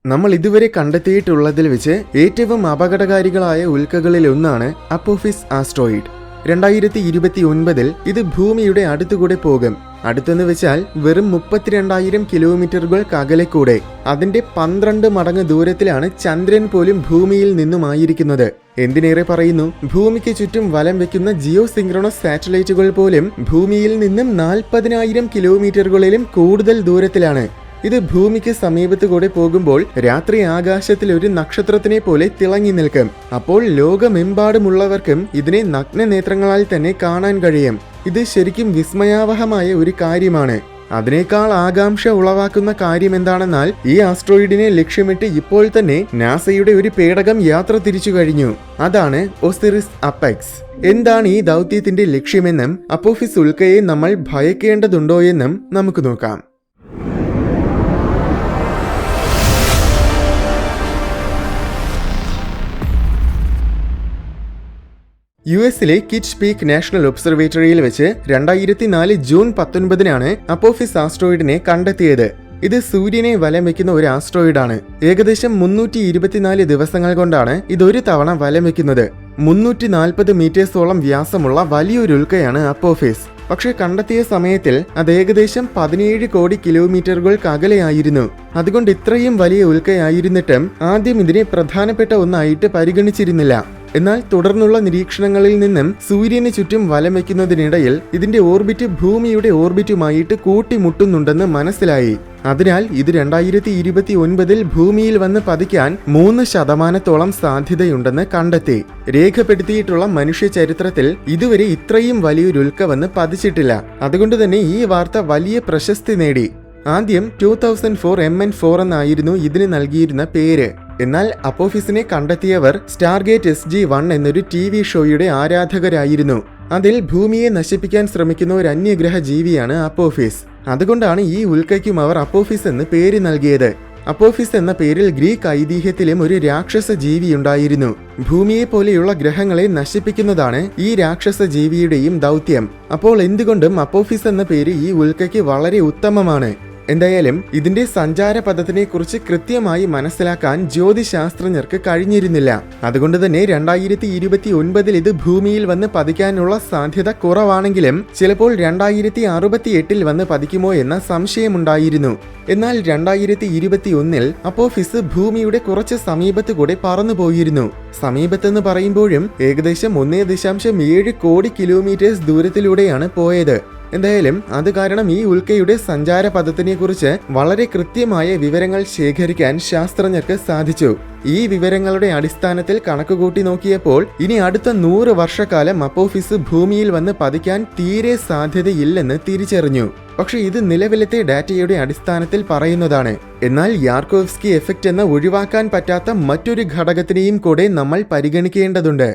നമ്മൾ ഇതുവരെ കണ്ടെത്തിയിട്ടുള്ളതിൽ വെച്ച് ഏറ്റവും അപകടകാരികളായ ഉൽക്കകളിലൊന്നാണ് അപ്പോഫിസ് ആസ്ട്രോയിഡ്. 2029 ഇത് ഭൂമിയുടെ അടുത്തുകൂടെ പോകും. അടുത്തെന്ന് വെച്ചാൽ വെറും 32,000 കിലോമീറ്ററുകൾക്ക് അകലെക്കൂടെ. അതിന്റെ 12 മടങ്ങ് ദൂരത്തിലാണ് ചന്ദ്രൻ പോലും ഭൂമിയിൽ നിന്നുമായിരിക്കുന്നത്. എന്തിനേറെ പറയുന്നു, ഭൂമിക്ക് ചുറ്റും വലം വെക്കുന്ന ജിയോ സിങ്ക്രണസ് സാറ്റലൈറ്റുകൾ പോലും ഭൂമിയിൽ നിന്നും 40,000 കിലോമീറ്ററുകളിലും കൂടുതൽ ദൂരത്തിലാണ്. ഇത് ഭൂമിക്ക് സമീപത്ത് കൂടെ പോകുമ്പോൾ രാത്രി ആകാശത്തിൽ ഒരു നക്ഷത്രത്തിനെ പോലെ തിളങ്ങി നിൽക്കും. അപ്പോൾ ലോകമെമ്പാടുമുള്ളവർക്കും ഇതിനെ നഗ്നനേത്രങ്ങളാൽ തന്നെ കാണാൻ കഴിയും. ഇത് ശരിക്കും വിസ്മയാവഹമായ ഒരു കാര്യമാണ്. അതിനേക്കാൾ ആകാംക്ഷ ഉളവാക്കുന്ന കാര്യം എന്താണെന്നാൽ, ഈ ആസ്ട്രോയിഡിനെ ലക്ഷ്യമിട്ട് ഇപ്പോൾ തന്നെ നാസയുടെ ഒരു പേടകം യാത്ര തിരിച്ചു കഴിഞ്ഞു. അതാണ് ഒസിറിസ് അപ്പെക്സ്. എന്താണ് ഈ ദൗത്യത്തിന്റെ ലക്ഷ്യമെന്നും അപ്പോഫിസ് ഉൽക്കയെ നമ്മൾ ഭയക്കേണ്ടതുണ്ടോയെന്നും നമുക്ക് നോക്കാം. യുഎസിലെ കിച്ച് പീക്ക് നാഷണൽ ഒബ്സർവേറ്ററിയിൽ വെച്ച് 2004 ജൂൺ 19 അപ്പോഫിസ് ആസ്ട്രോയിഡിനെ കണ്ടെത്തിയത്. ഇത് സൂര്യനെ വലം വയ്ക്കുന്ന ഒരു ആസ്ട്രോയിഡാണ്. ഏകദേശം 324 ദിവസങ്ങൾ കൊണ്ടാണ് ഇതൊരു തവണ വലം വയ്ക്കുന്നത്. 340 മീറ്റേഴ്സോളം വ്യാസമുള്ള വലിയൊരു ഉൽക്കയാണ് അപ്പോഫിസ്. പക്ഷെ കണ്ടെത്തിയ സമയത്തിൽ അത് ഏകദേശം 17 കോടി കിലോമീറ്ററുകൾക്ക് അകലെയായിരുന്നു. അതുകൊണ്ട് ഇത്രയും വലിയ ഉൽക്കയായിരുന്നിട്ടും ആദ്യം ഇതിനെ പ്രധാനപ്പെട്ട ഒന്നായിട്ട് പരിഗണിച്ചിരുന്നില്ല. എന്നാൽ തുടർന്നുള്ള നിരീക്ഷണങ്ങളിൽ നിന്നും സൂര്യന് ചുറ്റും വലം വയ്ക്കുന്നതിനിടയിൽ ഇതിന്റെ ഓർബിറ്റ് ഭൂമിയുടെ ഓർബിറ്റുമായിട്ട് കൂട്ടിമുട്ടുന്നുണ്ടെന്ന് മനസ്സിലായി. അതിനാൽ ഇത് 2029 ഭൂമിയിൽ വന്ന് പതിക്കാൻ 3% സാധ്യതയുണ്ടെന്ന് കണ്ടെത്തി. രേഖപ്പെടുത്തിയിട്ടുള്ള മനുഷ്യ ചരിത്രത്തിൽ ഇതുവരെ ഇത്രയും വലിയൊരു ഉൽക്ക വന്ന് പതിച്ചിട്ടില്ല. അതുകൊണ്ട് തന്നെ ഈ വാർത്ത വലിയ പ്രശസ്തി നേടി. ആദ്യം 2004 MN4 എന്നായിരുന്നു ഇതിന് നൽകിയിരുന്ന പേര്. എന്നാൽ അപ്പോഫിസിനെ കണ്ടെത്തിയവർ സ്റ്റാർഗേറ്റ് SG-1 എന്നൊരു TV ഷോയുടെ ആരാധകരായിരുന്നു. അതിൽ ഭൂമിയെ നശിപ്പിക്കാൻ ശ്രമിക്കുന്ന ഒരു അന്യഗ്രഹ ജീവിയാണ് അപ്പോഫിസ്. അതുകൊണ്ടാണ് ഈ ഉൽക്കയ്ക്കും അവർ അപ്പോഫിസ് എന്ന് പേര് നൽകിയത്. അപ്പോഫിസ് എന്ന പേരിൽ ഗ്രീക്ക് ഐതിഹ്യത്തിലും ഒരു രാക്ഷസ ജീവിയുണ്ടായിരുന്നു. ഭൂമിയെ പോലെയുള്ള ഗ്രഹങ്ങളെ നശിപ്പിക്കുന്നതാണ് ഈ രാക്ഷസ ജീവിയുടെയും ദൗത്യം. അപ്പോൾ എന്തുകൊണ്ടും അപ്പോഫിസ് എന്ന പേര് ഈ ഉൽക്കയ്ക്ക് വളരെ ഉത്തമമാണ്. എന്തായാലും ഇതിന്റെ സഞ്ചാരപഥത്തിനെ കുറിച്ച് കൃത്യമായി മനസ്സിലാക്കാൻ ജ്യോതിശാസ്ത്രജ്ഞർക്ക് കഴിഞ്ഞിരുന്നില്ല. അതുകൊണ്ട് തന്നെ 2029 ഇത് ഭൂമിയിൽ വന്ന് പതിക്കാനുള്ള സാധ്യത കുറവാണെങ്കിലും ചിലപ്പോൾ 2068 വന്ന് പതിക്കുമോ എന്ന സംശയമുണ്ടായിരുന്നു. എന്നാൽ 2021 അപ്പോഫിസ് ഭൂമിയുടെ കുറച്ച് സമീപത്ത് കൂടെ പറന്നുപോയിരുന്നു. സമീപത്തെന്ന് പറയുമ്പോഴും ഏകദേശം 1.7 കോടി കിലോമീറ്റേഴ്സ് ദൂരത്തിലൂടെയാണ് പോയത്. എന്തായാലും അത് കാരണം ഈ ഉൽക്കയുടെ സഞ്ചാരപഥത്തിനെ കുറിച്ച് വളരെ കൃത്യമായ വിവരങ്ങൾ ശേഖരിക്കാൻ ശാസ്ത്രജ്ഞർക്ക് സാധിച്ചു. ഈ വിവരങ്ങളുടെ അടിസ്ഥാനത്തിൽ കണക്കുകൂട്ടി നോക്കിയപ്പോൾ ഇനി അടുത്ത 100 വർഷക്കാലം അപ്പോഫിസ് ഭൂമിയിൽ വന്ന് പതിക്കാൻ തീരെ സാധ്യതയില്ലെന്ന് തിരിച്ചറിഞ്ഞു. പക്ഷെ ഇത് നിലവിലത്തെ ഡാറ്റയുടെ അടിസ്ഥാനത്തിൽ പറയുന്നതാണ്. എന്നാൽ യാർക്കോവ്സ്കി എഫക്റ്റ് എന്ന ഒഴിവാക്കാൻ പറ്റാത്ത മറ്റൊരു ഘടകത്തിനെയും കൂടെ നമ്മൾ പരിഗണിക്കേണ്ടതുണ്ട്.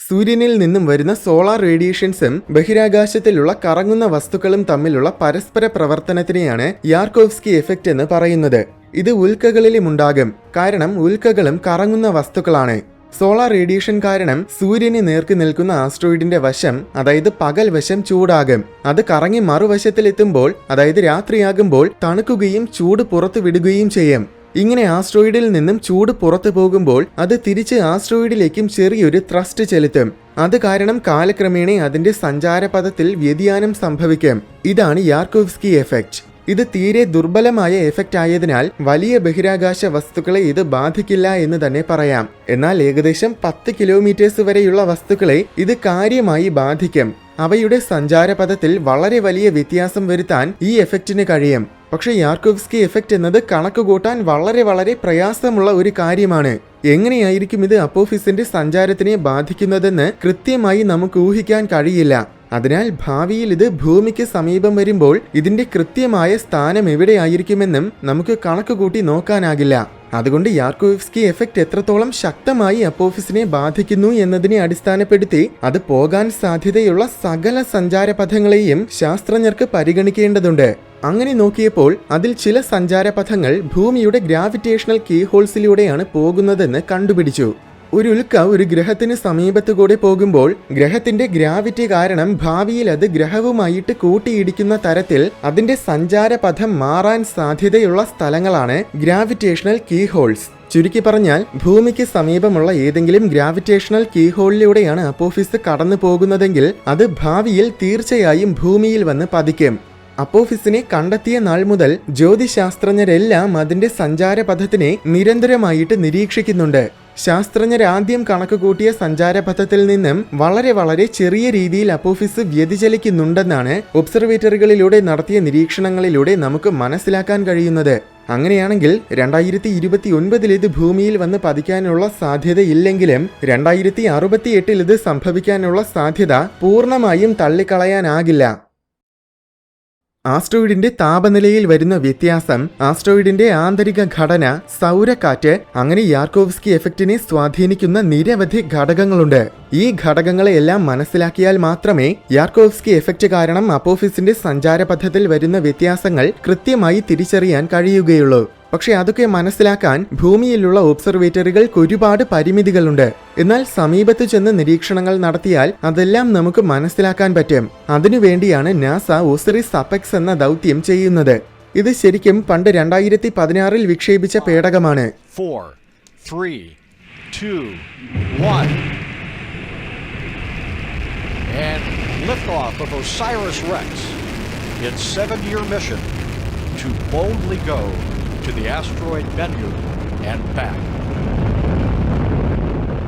സൂര്യനിൽ നിന്നും വരുന്ന സോളാർ റേഡിയേഷൻസും ബഹിരാകാശത്തിലുള്ള കറങ്ങുന്ന വസ്തുക്കളും തമ്മിലുള്ള പരസ്പര പ്രവർത്തനത്തിനെയാണ് യാർക്കോവ്സ്കി എഫക്റ്റ് എന്ന് പറയുന്നത്. ഇത് ഉൽക്കകളിലും ഉണ്ടാകും. കാരണം ഉൽക്കകളും കറങ്ങുന്ന വസ്തുക്കളാണ്. സോളാർ റേഡിയേഷൻ കാരണം സൂര്യന് നേർക്ക് നിൽക്കുന്ന ആസ്ട്രോയിഡിന്റെ വശം, അതായത് പകൽ വശം ചൂടാകും. അത് കറങ്ങി മറുവശത്തിലെത്തുമ്പോൾ, അതായത് രാത്രിയാകുമ്പോൾ തണുക്കുകയും ചൂട് പുറത്തു വിടുകയും ചെയ്യും. ഇങ്ങനെ ആസ്ട്രോയിഡിൽ നിന്നും ചൂട് പുറത്തു പോകുമ്പോൾ അത് തിരിച്ച് ആസ്ട്രോയിഡിലേക്കും ചെറിയൊരു ത്രസ്റ്റ് ചെലുത്തും. അത് കാരണം കാലക്രമേണ അതിന്റെ സഞ്ചാരപഥത്തിൽ വ്യതിയാനം സംഭവിക്കും. ഇതാണ് യാർക്കോവ്സ്കി എഫക്റ്റ്. ഇത് തീരെ ദുർബലമായ എഫക്റ്റ് ആയതിനാൽ വലിയ ബഹിരാകാശ വസ്തുക്കളെ ഇത് ബാധിക്കില്ല എന്ന് തന്നെ പറയാം. എന്നാൽ ഏകദേശം 10 കിലോമീറ്റേഴ്സ് വരെയുള്ള വസ്തുക്കളെ ഇത് കാര്യമായി ബാധിക്കും. അവയുടെ സഞ്ചാരപഥത്തിൽ വളരെ വലിയ വ്യത്യാസം വരുത്താൻ ഈ എഫക്റ്റിന് കഴിയും. പക്ഷെ യാർക്കോവ്സ്കി എഫക്റ്റ് എന്നത് കണക്കുകൂട്ടാൻ വളരെ പ്രയാസമുള്ള ഒരു കാര്യമാണ്. എങ്ങനെയായിരിക്കും ഇത് അപ്പോഫിസിന്റെ സഞ്ചാരത്തിനെ ബാധിക്കുന്നതെന്ന് കൃത്യമായി നമുക്ക് ഊഹിക്കാൻ കഴിയില്ല. അതിനാൽ ഭാവിയിൽ ഇത് ഭൂമിക്ക് സമീപം വരുമ്പോൾ ഇതിന്റെ കൃത്യമായ സ്ഥാനം എവിടെയായിരിക്കുമെന്നും നമുക്ക് കണക്കുകൂട്ടി നോക്കാനാകില്ല. അതുകൊണ്ട് യാർക്കോവ്സ്കി എഫക്റ്റ് എത്രത്തോളം ശക്തമായി അപ്പോഫിസിനെ ബാധിക്കുന്നു എന്നതിനെ അടിസ്ഥാനപ്പെടുത്തി അത് പോകാൻ സാധ്യതയുള്ള സകല സഞ്ചാരപഥങ്ങളെയും ശാസ്ത്രജ്ഞർക്ക് പരിഗണിക്കേണ്ടതുണ്ട്. അങ്ങനെ നോക്കിയപ്പോൾ അതിൽ ചില സഞ്ചാരപഥങ്ങൾ ഭൂമിയുടെ ഗ്രാവിറ്റേഷണൽ കീഹോൾസിലൂടെയാണ് പോകുന്നതെന്ന് കണ്ടുപിടിച്ചു. ഒരു ഉൽക്ക ഒരു ഗ്രഹത്തിന് സമീപത്ത് കൂടെ പോകുമ്പോൾ ഗ്രഹത്തിന്റെ ഗ്രാവിറ്റി കാരണം ഭാവിയിൽ അത് ഗ്രഹവുമായിട്ട് കൂട്ടിയിടിക്കുന്ന തരത്തിൽ അതിന്റെ സഞ്ചാരപഥം മാറാൻ സാധ്യതയുള്ള സ്ഥലങ്ങളാണ് ഗ്രാവിറ്റേഷണൽ കീ ഹോൾസ്. ചുരുക്കി പറഞ്ഞാൽ ഭൂമിക്ക് സമീപമുള്ള ഏതെങ്കിലും ഗ്രാവിറ്റേഷണൽ കീഹോളിലൂടെയാണ് അപ്പോഫിസ് കടന്നു പോകുന്നതെങ്കിൽ അത് ഭാവിയിൽ തീർച്ചയായും ഭൂമിയിൽ വന്ന് പതിക്കും. അപ്പോഫിസിനെ കണ്ടെത്തിയ നാൾ മുതൽ ജ്യോതിശാസ്ത്രജ്ഞരെല്ലാം അതിന്റെ സഞ്ചാരപഥത്തിനെ നിരന്തരമായിട്ട് നിരീക്ഷിക്കുന്നുണ്ട്. ശാസ്ത്രജ്ഞരാദ്യം കണക്കുകൂട്ടിയ സഞ്ചാരപഥത്തിൽ നിന്നും വളരെ ചെറിയ രീതിയിൽ അപ്പോഫിസ് വ്യതിചലിക്കുന്നുണ്ടെന്നാണ് ഒബ്സർവേറ്ററികളിലൂടെ നടത്തിയ നിരീക്ഷണങ്ങളിലൂടെ നമുക്ക് മനസ്സിലാക്കാൻ കഴിയുന്നത്. അങ്ങനെയാണെങ്കിൽ 2029 ഇത് ഭൂമിയിൽ വന്ന് പതിക്കാനുള്ള സാധ്യതയില്ലെങ്കിലും 2068 ഇത് സംഭവിക്കാനുള്ള സാധ്യത പൂർണ്ണമായും തള്ളിക്കളയാനാകില്ല. ആസ്ട്രോയിഡിന്റെ താപനിലയിൽ വരുന്ന വ്യത്യാസം, ആസ്ട്രോയിഡിന്റെ ആന്തരിക ഘടന, സൗരക്കാറ്റ്, അങ്ങനെ യാർക്കോവ്സ്കി എഫക്റ്റിനെ സ്വാധീനിക്കുന്ന നിരവധി ഘടകങ്ങളുണ്ട്. ഈ ഘടകങ്ങളെയെല്ലാം മനസ്സിലാക്കിയാൽ മാത്രമേ യാർക്കോവ്സ്കി എഫക്റ്റ് കാരണം അപ്പോഫിസിന്റെ സഞ്ചാരപഥത്തിൽ വരുന്ന വ്യത്യാസങ്ങൾ കൃത്യമായി തിരിച്ചറിയാൻ കഴിയുകയുള്ളൂ. പക്ഷെ അതൊക്കെ മനസ്സിലാക്കാൻ ഭൂമിയിലുള്ള ഒബ്സർവേറ്ററികൾക്ക് ഒരുപാട് പരിമിതികളുണ്ട്. എന്നാൽ സമീപത്ത് ചെന്ന് നിരീക്ഷണങ്ങൾ നടത്തിയാൽ അതെല്ലാം നമുക്ക് മനസ്സിലാക്കാൻ പറ്റും. അതിനുവേണ്ടിയാണ് നാസ ഒസിറിസ് അപെക്സ് എന്ന ദൗത്യം ചെയ്യുന്നത്. ഇത് ശരിക്കും പണ്ട് 2016 വിക്ഷേപിച്ച പേടകമാണ്. 4, 3, 2, 1 and liftoff of OSIRIS-REx. Its 7-year mission to boldly go to the asteroid Bennu and back.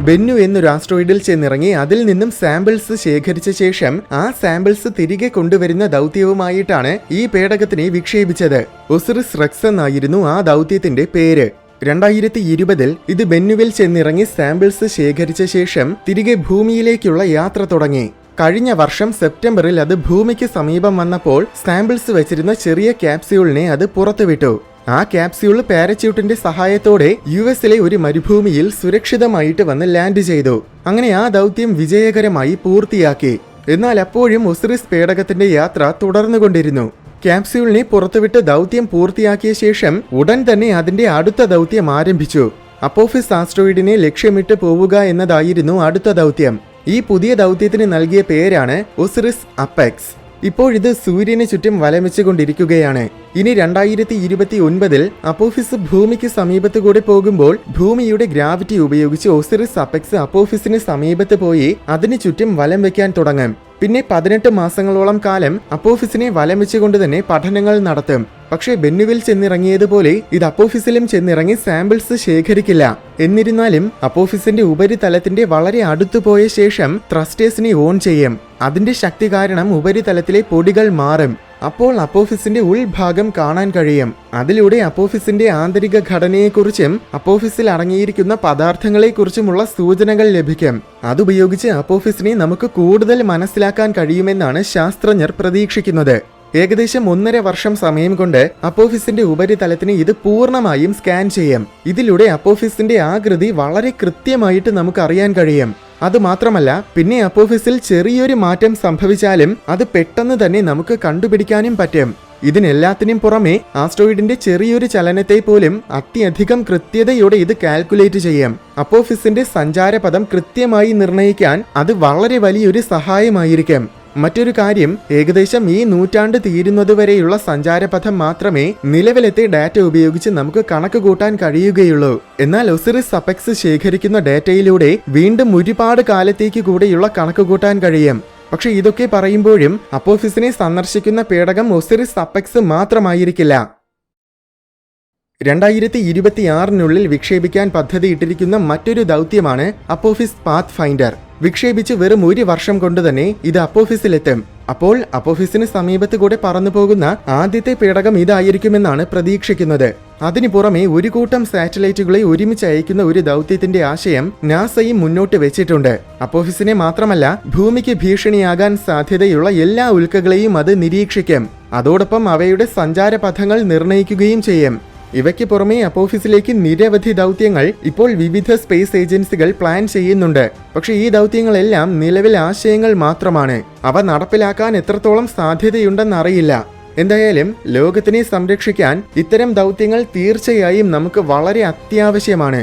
Bennu എന്നൊരു ആസ്ട്രോയിഡിൽ ചെന്നിറങ്ങി അതിൽ നിന്നും സാമ്പിൾസ് ശേഖരിച്ച ശേഷം ആ സാമ്പിൾസ് തിരികെ കൊണ്ടുവരുന്ന ദൗത്യവുമായിട്ടാണ് ഈ പേടകത്തിനെ വിക്ഷേപിച്ചത്. ഒസിറിസ് റെക്സ് എന്നായിരുന്നു ആ ദൗത്യത്തിന്റെ പേര്. 2020 ഇത് ബെന്നുവിൽ ചെന്നിറങ്ങി സാമ്പിൾസ് ശേഖരിച്ച ശേഷം തിരികെ ഭൂമിയിലേക്കുള്ള യാത്ര തുടങ്ങി. കഴിഞ്ഞ വർഷം സെപ്റ്റംബറിൽ അത് ഭൂമിക്ക് സമീപം വന്നപ്പോൾ സാമ്പിൾസ് വെച്ചിരുന്ന ചെറിയ ക്യാപ്സ്യൂളിനെ അത് പുറത്തുവിട്ടു. ആ ക്യാപ്സ്യൂൾ പാരച്യൂട്ടിന്റെ സഹായത്തോടെ യുഎസിലെ ഒരു മരുഭൂമിയിൽ സുരക്ഷിതമായിട്ട് വന്ന് ലാൻഡ് ചെയ്തു. അങ്ങനെ ആ ദൗത്യം വിജയകരമായി പൂർത്തിയാക്കി. എന്നാൽ അപ്പോഴും ഒസിറിസ് പേടകത്തിന്റെ യാത്ര തുടർന്നുകൊണ്ടിരുന്നു. ക്യാപ്സ്യൂളിനെ പുറത്തുവിട്ട് ദൗത്യം പൂർത്തിയാക്കിയ ശേഷം ഉടൻ തന്നെ അതിന്റെ അടുത്ത ദൗത്യം ആരംഭിച്ചു. അപ്പോഫിസ് ആസ്ട്രോയിഡിനെ ലക്ഷ്യമിട്ട് പോവുക എന്നതായിരുന്നു അടുത്ത ദൗത്യം. ഈ പുതിയ ദൗത്യത്തിന് നൽകിയ പേരാണ് ഒസിറിസ് അപെക്സ്. ഇപ്പോഴിത് സൂര്യന് ചുറ്റും വലം വെച്ചുകൊണ്ടിരിക്കുകയാണ്. ഇനി 2029 അപ്പോഫിസ് ഭൂമിക്ക് സമീപത്ത് കൂടെ പോകുമ്പോൾ ഭൂമിയുടെ ഗ്രാവിറ്റി ഉപയോഗിച്ച് ഒസിറിസ് അപെക്സ് അപ്പോഫിസിന് സമീപത്ത് പോയി അതിന് ചുറ്റും വലം വെക്കാൻ തുടങ്ങും. പിന്നെ 18 മാസങ്ങളോളം കാലം അപ്പോഫിസിനെ വലം വെച്ചുകൊണ്ട് തന്നെ പഠനങ്ങൾ നടത്തും. പക്ഷേ ബെന്നുവിൽ ചെന്നിറങ്ങിയതുപോലെ ഇത് അപ്പോഫിസിലും ചെന്നിറങ്ങി സാമ്പിൾസ് ശേഖരിക്കില്ല. എന്നിരുന്നാലും അപ്പോഫിസിന്റെ ഉപരിതലത്തിന്റെ വളരെ അടുത്തു പോയ ശേഷം ത്രസ്റ്റേഴ്സിനെ ഓൺ ചെയ്യും. അതിന്റെ ശക്തി കാരണം ഉപരിതലത്തിലെ പൊടികൾ മാറും. അപ്പോൾ അപ്പോഫിസിന്റെ ഉൾഭാഗം കാണാൻ കഴിയും. അതിലൂടെ അപ്പോഫിസിന്റെ ആന്തരിക ഘടനയെക്കുറിച്ചും അപ്പോഫിസിൽ അടങ്ങിയിരിക്കുന്ന പദാർത്ഥങ്ങളെക്കുറിച്ചുമുള്ള സൂചനകൾ ലഭിക്കും. അതുപയോഗിച്ച് അപ്പോഫിസിനെ നമുക്ക് കൂടുതൽ മനസ്സിലാക്കാൻ കഴിയുമെന്നാണ് ശാസ്ത്രജ്ഞർ പ്രതീക്ഷിക്കുന്നത്. ഏകദേശം 1.5 വർഷം സമയം കൊണ്ട് അപ്പോഫിസിന്റെ ഉപരിതലത്തിന് ഇത് പൂർണ്ണമായും സ്കാൻ ചെയ്യും. ഇതിലൂടെ അപ്പോഫിസിന്റെ ആകൃതി വളരെ കൃത്യമായിട്ട് നമുക്ക് അറിയാൻ കഴിയും. അതുമാത്രമല്ല, പിന്നെ അപ്പോഫിസിൽ ചെറിയൊരു മാറ്റം സംഭവിച്ചാലും അത് പെട്ടെന്ന് തന്നെ നമുക്ക് കണ്ടുപിടിക്കാനും പറ്റും. ഇതിനെല്ലാത്തിനും പുറമെ ആസ്ട്രോയിഡിന്റെ ചെറിയൊരു ചലനത്തെ പോലും അത്യധികം കൃത്യതയോടെ ഇത് കാൽക്കുലേറ്റ് ചെയ്യും. അപ്പോഫിസിന്റെ സഞ്ചാരപഥം കൃത്യമായി നിർണ്ണയിക്കാൻ അത് വളരെ വലിയൊരു സഹായമായിരിക്കും. മറ്റൊരു കാര്യം, ഏകദേശം ഈ നൂറ്റാണ്ട് തീരുന്നതുവരെയുള്ള സഞ്ചാരപഥം മാത്രമേ നിലവിലത്തെ ഡാറ്റ ഉപയോഗിച്ച് നമുക്ക് കണക്ക് കൂട്ടാൻ കഴിയുകയുള്ളൂ. എന്നാൽ ഒസിറിസ് അപെക്സ് ശേഖരിക്കുന്ന ഡാറ്റയിലൂടെ വീണ്ടും ഒരുപാട് കാലത്തേക്ക് കൂടെയുള്ള കണക്ക് കൂട്ടാൻ കഴിയും. പക്ഷെ ഇതൊക്കെ പറയുമ്പോഴും അപ്പോഫിസിനെ സന്ദർശിക്കുന്ന പേടകം ഒസിറിസ് അപെക്സ് മാത്രമായിരിക്കില്ല. 2026 വിക്ഷേപിക്കാൻ പദ്ധതിയിട്ടിരിക്കുന്ന മറ്റൊരു ദൗത്യമാണ് അപ്പോഫിസ് പാത്ത് ഫൈൻഡർ. വിക്ഷേപിച്ച് വെറും 1 വർഷം കൊണ്ട് തന്നെ ഇത് അപ്പോഫിസിലെത്തും. അപ്പോൾ അപ്പോഫിസിന് സമീപത്ത് കൂടെ പറന്നു പോകുന്ന ആദ്യത്തെ പേടകം ഇതായിരിക്കുമെന്നാണ് പ്രതീക്ഷിക്കുന്നത്. അതിനു പുറമെ ഒരു കൂട്ടം സാറ്റലൈറ്റുകളെ ഒരുമിച്ച് അയക്കുന്ന ഒരു ദൗത്യത്തിന്റെ ആശയം നാസയും മുന്നോട്ട് വെച്ചിട്ടുണ്ട്. അപ്പോഫിസിനെ മാത്രമല്ല, ഭൂമിക്ക് ഭീഷണിയാകാൻ സാധ്യതയുള്ള എല്ലാ ഉൽക്കകളെയും അത് നിരീക്ഷിക്കും. അതോടൊപ്പം അവയുടെ സഞ്ചാരപഥങ്ങൾ നിർണ്ണയിക്കുകയും ചെയ്യും. ഇവയ്ക്ക് പുറമെ അപ്പോഫിസിലേക്ക് നിരവധി ദൗത്യങ്ങൾ ഇപ്പോൾ വിവിധ സ്പേസ് ഏജൻസികൾ പ്ലാൻ ചെയ്യുന്നുണ്ട്. പക്ഷേ ഈ ദൗത്യങ്ങളെല്ലാം നിലവിൽ ആശയങ്ങൾ മാത്രമാണ്. അവ നടപ്പിലാക്കാൻ എത്രത്തോളം സാധ്യതയുണ്ടെന്നറിയില്ല. എന്തായാലും ലോകത്തിനെ സംരക്ഷിക്കാൻ ഇത്തരം ദൗത്യങ്ങൾ തീർച്ചയായും നമുക്ക് വളരെ അത്യാവശ്യമാണ്.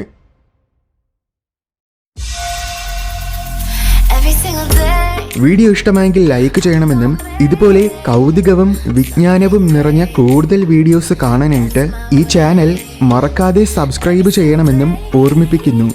വീഡിയോ ഇഷ്ടമായെങ്കിൽ ലൈക്ക് ചെയ്യണമെന്നും ഇതുപോലെ കൗതുകവും വിജ്ഞാനവും നിറഞ്ഞ കൂടുതൽ വീഡിയോസ് കാണാനായിട്ട് ഈ ചാനൽ മറക്കാതെ സബ്സ്ക്രൈബ് ചെയ്യണമെന്നും ഓർമ്മിപ്പിക്കുന്നു.